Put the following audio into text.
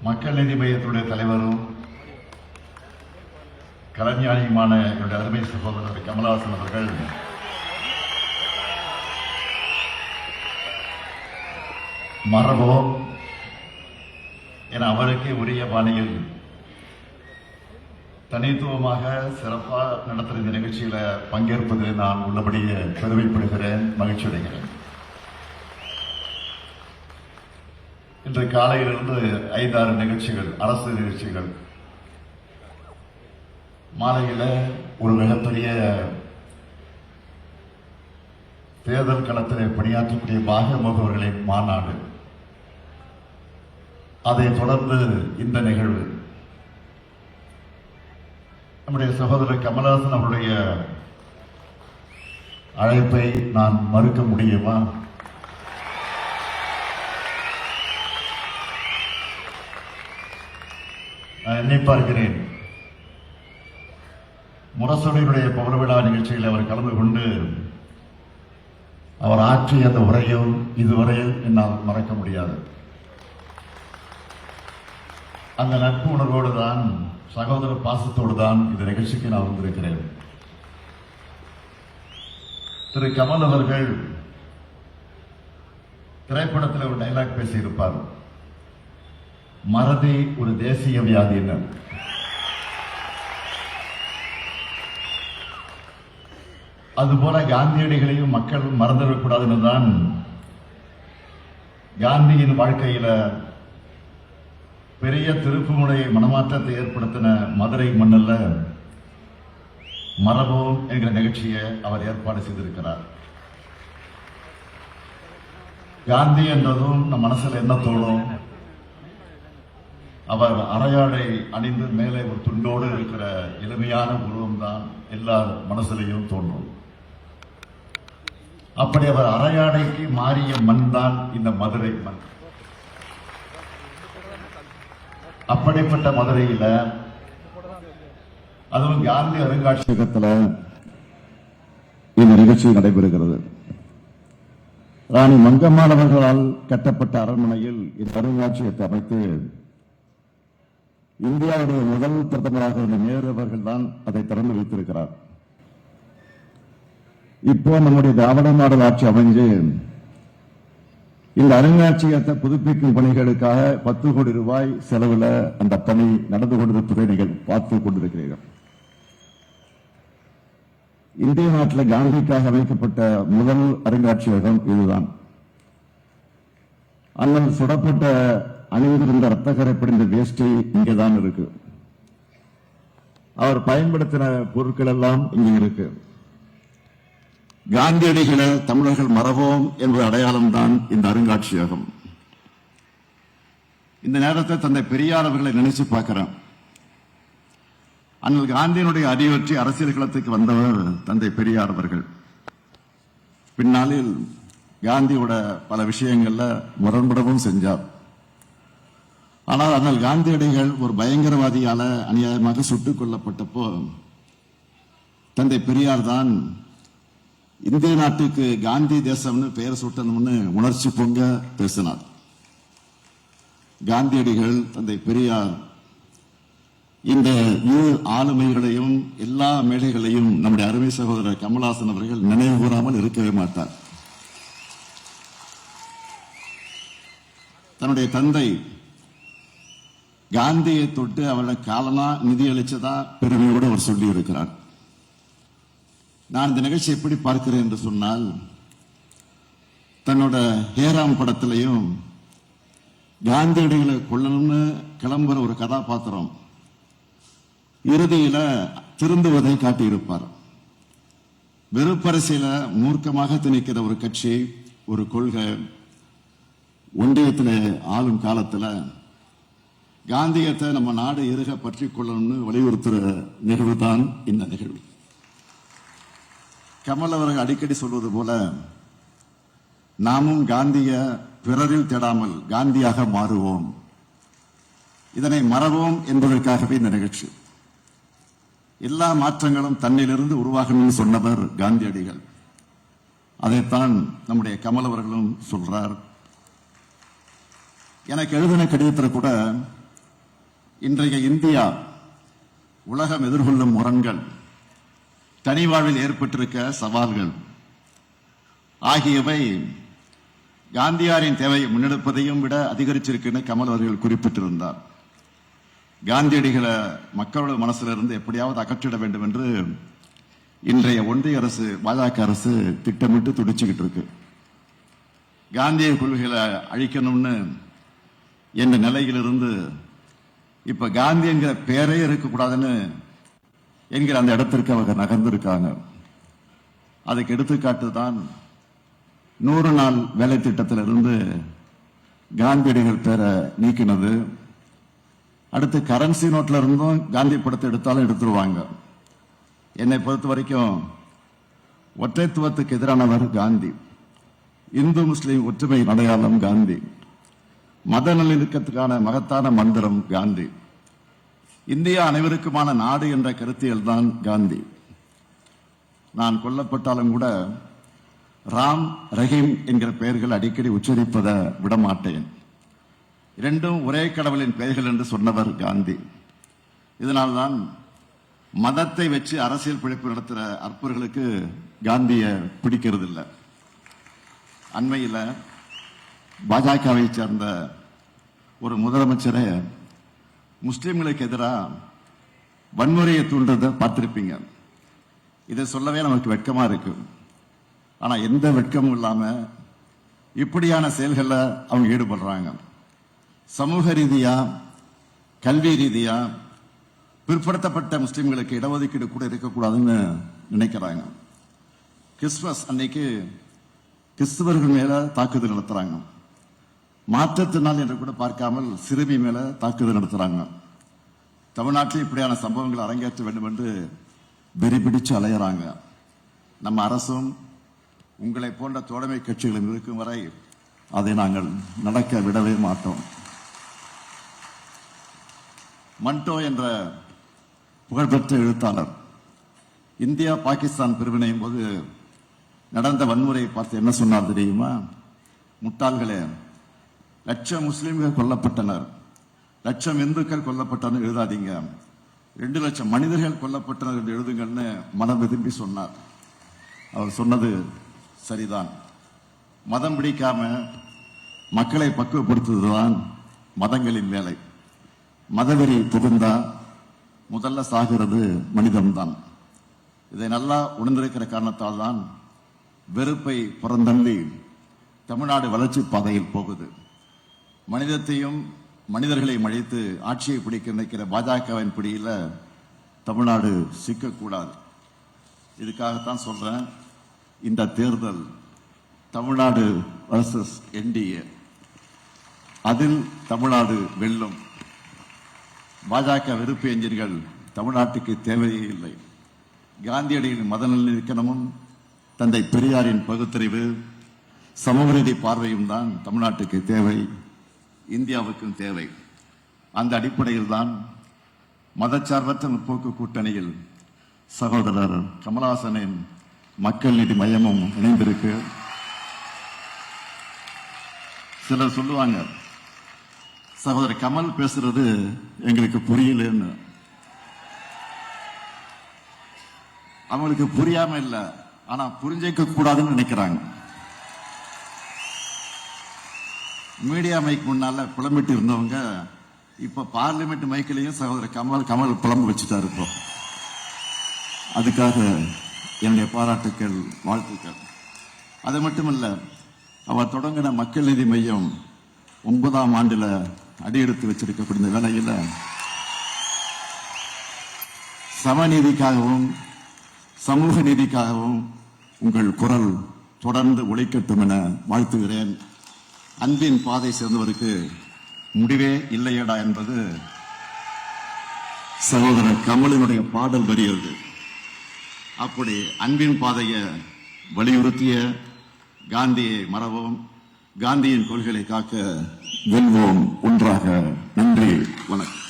மக்கள் நீதி மையத்துடைய தலைவரும் கலைஞானியுமான என்னுடைய அருமை சகோதரர் கமலஹாசன் அவர்கள் மரபோம் என அவருக்கே உரிய பாணியில் தனித்துவமாக சிறப்பாக நடத்துகிற இந்த நிகழ்ச்சியில பங்கேற்பதில் நான் உள்ளபடியே பெருமைப்படுகிறேன், மகிழ்ச்சி அடைகிறேன். இன்று காலையிலிருந்து 5-6 நிகழ்ச்சிகள், அரசு நிகழ்ச்சிகள், மாலையில் ஒரு மிகப்பெரிய தேர்தல் களத்தில் பணியாற்றக்கூடிய பாகமுகவர்களின் மாநாடு, அதைத் தொடர்ந்து இந்த நிகழ்வு. நம்முடைய சகோதரர் கமலஹாசன் அவருடைய அழைப்பை நான் மறுக்க முடியுமா? நான் எண்ணி பார்க்கிறேன், முரசொலியுடைய பவள விழா நிகழ்ச்சியில் அவர் கலந்து கொண்டு அவர் ஆற்றிய அந்த உரையும் இதுவரையில் என்னால் மறக்க முடியாது. அந்த நட்பு உணர்வோடு தான், சகோதர பாசத்தோடு தான் இந்த நிகழ்ச்சிக்கு நான் வந்திருக்கிறேன். திரு கமல் அவர்கள் திரைப்படத்தில் ஒரு டைலாக் பேசியிருப்பார், மறதி ஒரு தேசிய வியாதின்னு. அதுபோல காந்தியடிகளையும் மக்கள் மறந்துவிடக்கூடாதுன்னு தான் காந்தியின் வாழ்க்கையில பெரிய திருப்புமுனை மனமாற்றத்தை ஏற்படுத்தின மதுரை மண்ணில் மரபோம் என்கிற நிகழ்ச்சியை அவர் ஏற்பாடு செய்திருக்கிறார். காந்தி என்றதும் நம் மனசுல என்ன தோணும்? அவர் அரையாடை அணிந்து மேலே ஒரு துண்டோடு இருக்கிற எளிமையான உருவம் தான் எல்லார் மனசிலையும் தோன்றும். அப்படி அவர் அரையாடைக்கு மாறிய மண் தான் இந்த மதுரை மண். அப்படிப்பட்ட மதுரையில, அதுவும் காந்தி அருங்காட்சியகத்தில் இந்த நிகழ்ச்சி நடைபெறுகிறது. ராணி மங்கம்மாள் அவர்களால் கட்டப்பட்ட அரண்மனையில் இந்த அருங்காட்சியகத்தை அமைத்து இந்தியாவுடைய முதல் பிரதமராக இருந்த நேரு அவர்கள் தான் அதை திறந்து வைத்திருக்கிறார். இப்போ நம்முடைய திராவிட மாடல் ஆட்சி அமைஞ்சு இந்த அருங்காட்சியகத்தை புதுப்பிக்கும் பணிகளுக்காக 10 கோடி ரூபாய் செலவில் அந்த பணி நடந்து கொண்டிருப்பதை நீங்கள் பார்த்துக் கொண்டிருக்கிறீர்கள். இந்திய நாட்டில் காந்திக்காக அமைக்கப்பட்ட முதல் அருங்காட்சியகம் இதுதான். அண்ணல் சுடப்பட்ட அணிந்திருந்த ரத்தக்கரை படிந்த வேஷ்டி இங்கேதான் இருக்கு. அவர் பயன்படுத்தின பொருட்கள் எல்லாம் இங்கே இருக்கு. காந்தியடிகளை தமிழர்கள் மறவோம் என்ற அடையாளம் தான் இந்த அருங்காட்சியகம். இந்த நேரத்தை தந்தை பெரியார் அவர்களை நினைச்சு பார்க்கிறேன். அண்ணல் காந்தியினுடைய அடியொற்றி அரசியல் களத்துக்கு வந்தவர் தந்தை பெரியார் அவர்கள். பின்னாளில் காந்தியோட பல விஷயங்கள்ல முரண்படவும் செஞ்சார். ஆனால் அண்ணல் காந்தியடிகள் ஒரு பயங்கரவாதியால அநியாயமாக சுட்டுக் கொல்லப்பட்டப்போ தந்தை பெரியார் தான் இந்திய நாட்டுக்கு காந்தி தேசம்னு பெயர் சூட்டணும்னு உணர்ச்சி பொங்க பேசினார். காந்தியடிகள், தந்தை பெரியார் இந்த இரு ஆளுமைகளையும் எல்லா மேடைகளையும் நம்முடைய அருமை சகோதரர் கமலஹாசன் அவர்கள் நினைவு கூறாமல் இருக்கவே மாட்டார். தன்னுடைய தந்தை காந்தியை தொட்டு அவருடைய காலனா நிதி அளிச்சதா பெருமையோடு அவர் சொல்லி இருக்கிறார். நான் இந்த நிகழ்ச்சி எப்படி பார்க்கிறேன் என்று சொன்னால், தன்னோட ஹேராம் படத்திலையும் காந்தியடிகளை கொல்லணும்னு கிளம்புற ஒரு கதாபாத்திரம் இறுதியில திருந்துவதை காட்டியிருப்பார். வெறுப்பரசியல மூர்க்கமாக திணிக்கிற ஒரு கட்சி, ஒரு கொள்கை ஒன்றியத்தில் ஆளும் காலத்தில் காந்தியத்தை நம்ம நாடு இருக பற்றி கொள்ளணும்னு வலியுறுத்துற நிகழ்வு தான் இந்த நிகழ்வு. கமல் அவர்கள் அடிக்கடி சொல்வது போல, நாமும் காந்திய பிறரில் தேடாமல் காந்தியாக மாறுவோம், இதனை மறவோம் என்பதற்காகவே இந்த நிகழ்ச்சி. எல்லா மாற்றங்களும் தன்னிலிருந்து உருவாகணும்னு சொன்னவர் காந்தியடிகள். அதைத்தான் நம்முடைய கமல் அவர்களும் சொல்றார். எனக்கு எழுதின கடிதத்தில் கூட இன்றைய இந்தியா உலகம் எதிர்கொள்ளும் முரண்கள், தனி வாழ்வில் ஏற்பட்டிருக்க சவால்கள் ஆகியவை காந்தியாரின் தேவையை முன்னெடுப்பதையும் விட அதிகரிச்சிருக்குன்னு கமல் அவர்கள் குறிப்பிட்டிருந்தார். காந்தியடிகளை மக்களோட மனசிலிருந்து எப்படியாவது அகற்றிட வேண்டும் என்று இன்றைய ஒன்றிய அரசு, பாஜக அரசு திட்டமிட்டு துடிச்சுக்கிட்டு இருக்கு. காந்திய கொள்கைகளை அழிக்கணும்னு என்ற நிலையிலிருந்து இப்ப காந்தி என்கிற பேரே இருக்கக்கூடாதுன்னு என்கிற அந்த இடத்திற்கு அவங்க நகர்ந்திருக்காங்க. அதுக்கு எடுத்துக்காட்டு தான் 100 நாள் வேலை திட்டத்திலிருந்து காந்தியடிகள் பேரை நீக்கினது. அடுத்து கரன்சி நோட்ல இருந்தும் காந்தி படத்தை எடுத்தாலும் எடுத்துருவாங்க. என்னை பொறுத்த வரைக்கும் ஒற்றைத்துவத்துக்கு எதிரானவர் காந்தி, இந்து முஸ்லிம் ஒற்றுமை அடையாளம் காந்தி, மத நல்லிணக்கத்துக்கான மகத்தான மந்திரம் காந்தி, இந்தியா அனைவருக்குமான நாடு என்ற கருத்தியல் தான் காந்தி. நான் கொல்லப்பட்டாலும் கூட ராம், ரஹீம் என்கிற பெயர்கள் அடிக்கடி உச்சரிப்பதை விடமாட்டேன். இரண்டும் ஒரே கடவுளின் பெயர்கள் என்று சொன்னவர் காந்தி. இதனால்தான் மதத்தை வச்சு அரசியல் பிழைப்பு நடத்துகிற அற்பர்களுக்கு காந்திய பிடிக்கிறது இல்லை. அண்மையில் பாஜகவை சேர்ந்த ஒரு முதலமைச்சரை முஸ்லிம்களுக்கு எதிராக வன்முறையை தூண்டுறதை பார்த்திருப்பீங்க. இதை சொல்லவே நமக்கு வெட்கமா இருக்கு. ஆனா எந்த வெட்கமும் இல்லாம இப்படியான செயல்களில் அவங்க ஈடுபடுறாங்க. சமூக ரீதியா, கல்வி ரீதியா பிற்படுத்தப்பட்ட முஸ்லிம்களுக்கு இடஒதுக்கீடு கூட இருக்கக்கூடாதுன்னு நினைக்கிறாங்க. கிறிஸ்துமஸ் அன்னைக்கு கிறிஸ்துவர்கள் மேல தாக்குதல் நடத்துறாங்க. மாற்றத்தினால் என்று கூட பார்க்காமல் சிறுமி மேல தாக்குதல் நடத்துறாங்க. தமிழ்நாட்டில் இப்படியான சம்பவங்கள் அரங்கேற்ற வேண்டும் என்று வெறி பிடிச்சு அலையறாங்க. நம்ம அரசும் உங்களை போன்ற தோழமை கட்சிகளும் இருக்கும் வரை அதை நாங்கள் நடக்க விடவே மாட்டோம். மண்டோ என்ற புகழ்பெற்ற எழுத்தாளர் இந்தியா பாகிஸ்தான் பிரிவினையும் போது நடந்த வன்முறையை பார்த்து என்ன சொன்னார் தெரியுமா? முட்டாள்களே, லட்சம் முஸ்லிம்கள் கொல்லப்பட்டனர், லட்சம் இந்துக்கள் கொல்லப்பட்டனர் எழுதாதீங்க, 2 லட்சம் மனிதர்கள் கொல்லப்பட்டனர் என்று எழுதுங்கள்னு மனம் விரும்பி சொன்னார். அவர் சொன்னது சரிதான். மதம் பிடிக்காம மக்களை பக்குவப்படுத்துவதுதான் மதங்களின் வேலை. மதவெறி புகுந்தா முதல்ல சாகிறது மனிதன்தான். இதை நல்லா உணர்ந்திருக்கிற காரணத்தால் தான் வெறுப்பை புறந்தள்ளி தமிழ்நாடு வளர்ச்சி பாதையில் போகுது. மனிதத்தையும் மனிதர்களையும் அழைத்து ஆட்சியை பிடிக்க நினைக்கிற பாஜகவின் பிடியில தமிழ்நாடு சிக்கக்கூடாது. இதுக்காகத்தான் சொல்றேன், இந்த தேர்தல் தமிழ்நாடு வர்சஸ் என்டிஏ, அதில் தமிழ்நாடு வெல்லும். பாஜக வெறுப்பு எஞ்சின்கள் தமிழ்நாட்டுக்கு தேவையே இல்லை. காந்தியடிகளின் மத நல்லிணக்கமும் தந்தை பெரியாரின் பகுத்தறிவு, சமூக நீதி பார்வையும் தான் தமிழ்நாட்டுக்கு தேவை, இந்தியாவுக்கும் தேவை. அந்த அடிப்படையில் தான் மதச்சார்பற்ற முற்போக்கு கூட்டணியில் சகோதரர் கமலஹாசனின் மக்கள் நீதி மையமும் இணைந்திருக்கு. சிலர் சொல்லுவாங்க, சகோதரர் கமல் பேசுறது எங்களுக்கு புரியலன்னு. அவங்களுக்கு புரியாம இல்ல, ஆனா புரிஞ்சிக்க கூடாதுன்னு நினைக்கிறாங்க. மீடியா மைக் முன்னால புலம்பிட்டு இருந்தவங்க இப்ப பார்லிமெண்ட் மைக்கிலையும் சகோதரர் கமல் புலம்பு வச்சுட்டாரு. இப்போ அதுக்காக என்னுடைய பாராட்டுக்கள், வாழ்த்துக்கள். அது மட்டுமல்ல, அவர் தொடங்கின மக்கள் நீதி மையம் 9ஆம் ஆண்டுல அடியெடுத்து வச்சிருக்கக்கூடிய வேளையில சமநீதிக்காகவும் சமூக நீதிக்காகவும் உங்கள் குரல் தொடர்ந்து ஒலிக்கட்டும் என வாழ்த்துகிறேன். அன்பின் பாதை சேர்ந்தவருக்கு முடிவே இல்லையடா என்பது சகோதரர் கமலினுடைய பாடல் வரிகிறது. அப்படி அன்பின் பாதையை வலியுறுத்திய காந்தியை மறவோம், காந்தியின் கொள்கைகளை காக்க வெல்வோம் ஒன்றாக. நன்றி, வணக்கம்.